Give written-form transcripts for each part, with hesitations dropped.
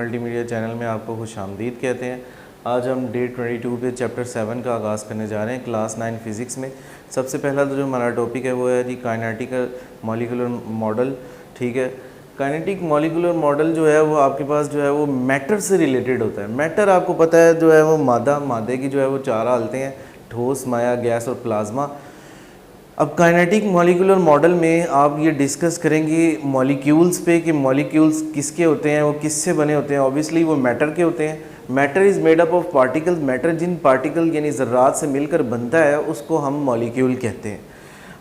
Multimedia channel में आपको खुशामदीद कहते हैं। आज हम डे 22 पे चैप्टर 7 का आगाज़ करने जा रहे हैं क्लास 9 फिज़िक्स में। सबसे पहला तो जो हमारा टॉपिक है वो है जी काइनेटिक मॉलिक्यूलर मॉडल। ठीक है, काइनेटिक मॉलिक्यूलर मॉडल जो है वो आपके पास जो है वो मैटर से रिलेटेड होता है। मैटर आपको पता है जो है वो मादे की जो है वो चार हालतें हैं, ठोस, माया, गैस और प्लाज्मा। अब काइनेटिक मॉलिक्यूलर मॉडल में आप ये डिस्कस करेंगे मॉलिक्यूल्स पे कि मॉलिक्यूल्स किसके होते हैं, वो किससे बने होते हैं। ऑब्वियसली वो मैटर के होते हैं। Matter is made up of particles. Matter जिन पार्टिकल यानी ज़र्रात से मिलकर बनता है उसको हम मॉलिक्यूल कहते हैं।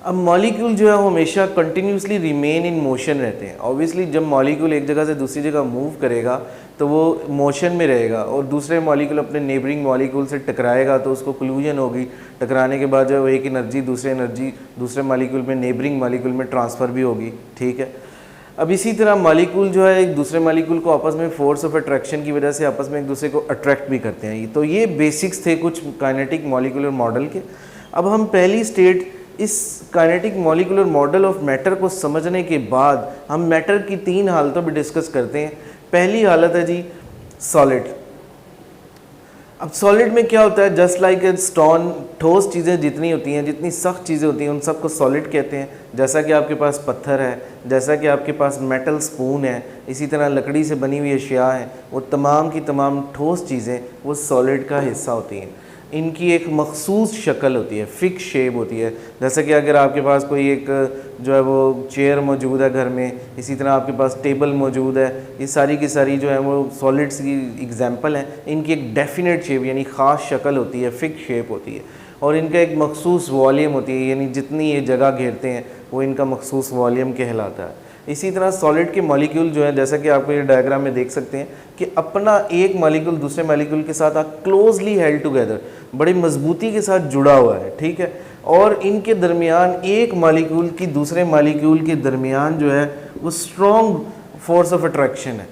अब मॉलिक्यूल जो है वो हमेशा कंटिन्यूसली रिमेन इन मोशन रहते हैं। ऑब्वियसली जब मॉलिक्यूल एक जगह से दूसरी जगह मूव करेगा तो वो मोशन में रहेगा और दूसरे मॉलिक्यूल अपने नेबरिंग मॉलिक्यूल से टकराएगा तो उसको कोल्यूजन होगी। टकराने के बाद जो है एक एनर्जी दूसरे मॉलिक्यूल में नेबरिंग मॉलिक्यूल में ट्रांसफ़र भी होगी। ठीक है, अब इसी तरह मॉलिक्यूल जो है एक दूसरे मॉलिक्यूल को आपस में फोर्स ऑफ अट्रैक्शन की वजह से आपस में एक दूसरे को अट्रैक्ट भी करते हैं। तो ये बेसिक्स थे कुछ काइनेटिक मॉलिक्यूलर मॉडल के। अब हम पहली स्टेट इस kinetic molecular model of matter को समझने के बाद हम मैटर की तीन हालतों पर डिस्कस करते हैं। पहली हालत है जी सॉलिड। अब सॉलिड में क्या होता है, जस्ट लाइक ए स्टोन, ठोस चीज़ें जितनी होती हैं, जितनी सख्त चीज़ें होती हैं उन सबको सॉलिड कहते हैं। जैसा कि आपके पास पत्थर है, जैसा कि आपके पास मेटल स्पून है, इसी तरह लकड़ी से बनी हुई अशिया हैं, वो तमाम की तमाम ठोस चीज़ें वो सॉलिड का हिस्सा होती हैं। इनकी एक मखसूस शक्ल होती है, फिक्स शेप होती है। जैसे कि अगर आपके पास कोई एक जो है वो चेयर मौजूद है घर में, इसी तरह आपके पास टेबल मौजूद है, ये सारी की सारी जो है वो सॉलिड्स की एग्जांपल हैं। इनकी एक डेफिनेट शेप यानी ख़ास शक्ल होती है, फिक्स शेप होती है और इनका एक मखसूस वॉल्यूम होती है, यानी जितनी ये जगह घेरते हैं वो इनका मखसूस वॉल्यूम कहलाता है। इसी तरह सॉलिड के मॉलिक्यूल जो है, जैसा कि आपको ये डायग्राम में देख सकते हैं कि अपना एक मॉलिक्यूल दूसरे मॉलिक्यूल के साथ क्लोजली हेल्ड टुगेदर, बड़ी मजबूती के साथ जुड़ा हुआ है। ठीक है, और इनके दरमियान एक मॉलिक्यूल की दूसरे मॉलिक्यूल के दरमियान जो है वो स्ट्रॉन्ग फोर्स ऑफ अट्रैक्शन है।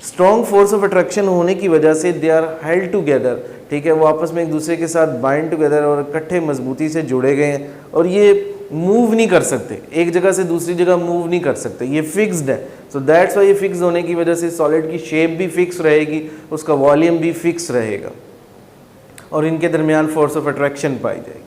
स्ट्रॉन्ग फोर्स ऑफ अट्रैक्शन होने की वजह से दे आर हेल्ड टुगेदर। ठीक है, वो आपस में एक दूसरे के साथ बाइंड टुगेदर और इकट्ठे मजबूती से जुड़े गए हैं और ये मूव नहीं कर सकते, एक जगह से दूसरी जगह मूव नहीं कर सकते, ये फिक्स्ड है। सो दैट्स वाई ये फिक्स होने की वजह से सॉलिड की शेप भी फिक्स रहेगी, उसका वॉल्यूम भी फिक्स रहेगा और इनके दरमियान फोर्स ऑफ अट्रैक्शन पाई जाएगी।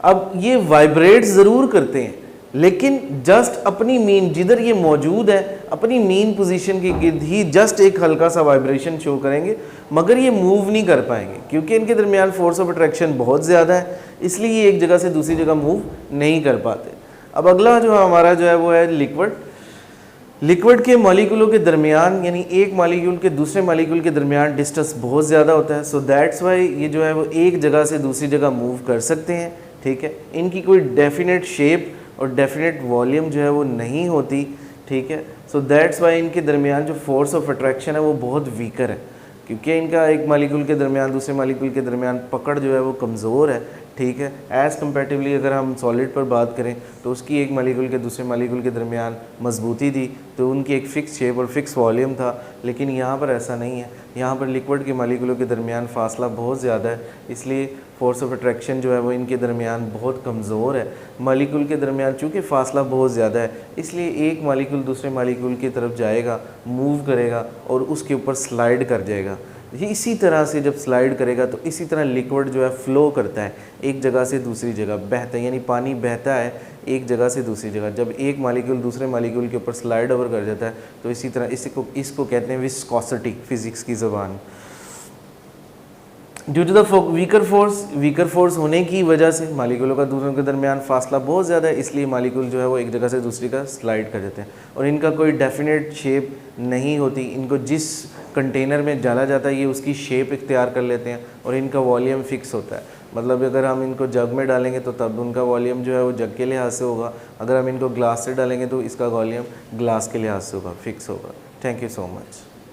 अब ये वाइब्रेट ज़रूर करते हैं लेकिन जस्ट अपनी मीन, जिधर ये मौजूद है अपनी मीन पोजीशन के गिर्द ही जस्ट एक हल्का सा वाइब्रेशन शो करेंगे, मगर ये मूव नहीं कर पाएंगे क्योंकि इनके दरमियान फोर्स ऑफ अट्रैक्शन बहुत ज़्यादा है, इसलिए ये एक जगह से दूसरी जगह मूव नहीं कर पाते। अब अगला जो हमारा जो है वो है लिक्विड। लिक्विड के मॉलिक्यूलों के दरमियान यानी एक मॉलिक्यूल के दूसरे मॉलिक्यूल के दरमियान डिस्टेंस बहुत ज़्यादा होता है। सो दैट्स वाई ये जो है वो एक जगह से दूसरी जगह मूव कर सकते हैं। ठीक है, इनकी कोई डेफिनेट शेप और डेफिनेट वॉल्यूम जो है वो नहीं होती। ठीक है, सो दैट्स वाई इनके दरमियान जो फोर्स ऑफ अट्रैक्शन है वो बहुत वीकर है क्योंकि इनका एक मॉलिक्यूल के दरमियान दूसरे मॉलिक्यूल के दरमियान पकड़ जो है वो कमज़ोर है। ठीक है, एज़ कम्पेटिवली अगर हम सॉलिड पर बात करें तो उसकी एक मॉलिक्यूल के दूसरे मॉलिक्यूल के दरमियान मजबूती थी, तो उनकी एक फ़िक्स शेप और फिक्स वॉल्यूम था। लेकिन यहाँ पर ऐसा नहीं है, यहाँ पर लिक्विड के मॉलिक्यूलों के दरमियान फ़ासला बहुत ज़्यादा है, इसलिए फोर्स ऑफ अट्रैक्शन जो है वो इनके दरमियान बहुत कमज़ोर है। मॉलिक्यूल के दरमियान चूँकि फ़ासला बहुत ज़्यादा है इसलिए एक मॉलिक्यूल दूसरे मॉलिक्यूल की तरफ जाएगा, मूव करेगा और उसके ऊपर स्लाइड कर जाएगा। इसी तरह से जब स्लाइड करेगा तो इसी तरह लिक्विड जो है फ़्लो करता है, एक जगह से दूसरी जगह बहता है, यानी पानी बहता है एक जगह से दूसरी जगह। जब एक मॉलिक्यूल दूसरे मॉलिक्यूल के ऊपर स्लाइड ओवर कर जाता है तो इसी तरह इसको कहते हैं विस्कोसिटी फिज़िक्स की ज़बान। Due to the weaker force होने की वजह से मॉलिक्यूलों का दूसरों के दरमियान फासला बहुत ज़्यादा है, इसलिए मॉलिक्यूल जो है वो एक जगह से दूसरी का स्लाइड कर देते हैं और इनका कोई डेफिनेट शेप नहीं होती। इनको जिस कंटेनर में डाला जाता है ये उसकी शेप इख्तियार कर लेते हैं और इनका वॉल्यूम फिक्स होता है। मतलब अगर हम इनको जग में डालेंगे तो तब उनका वॉल्यूम जो है वो जग के लिहाज से होगा, अगर हम इनको ग्लास से डालेंगे तो इसका वॉल्यूम ग्लास के लिहाज से होगा, फिक्स होगा। Thank you so much.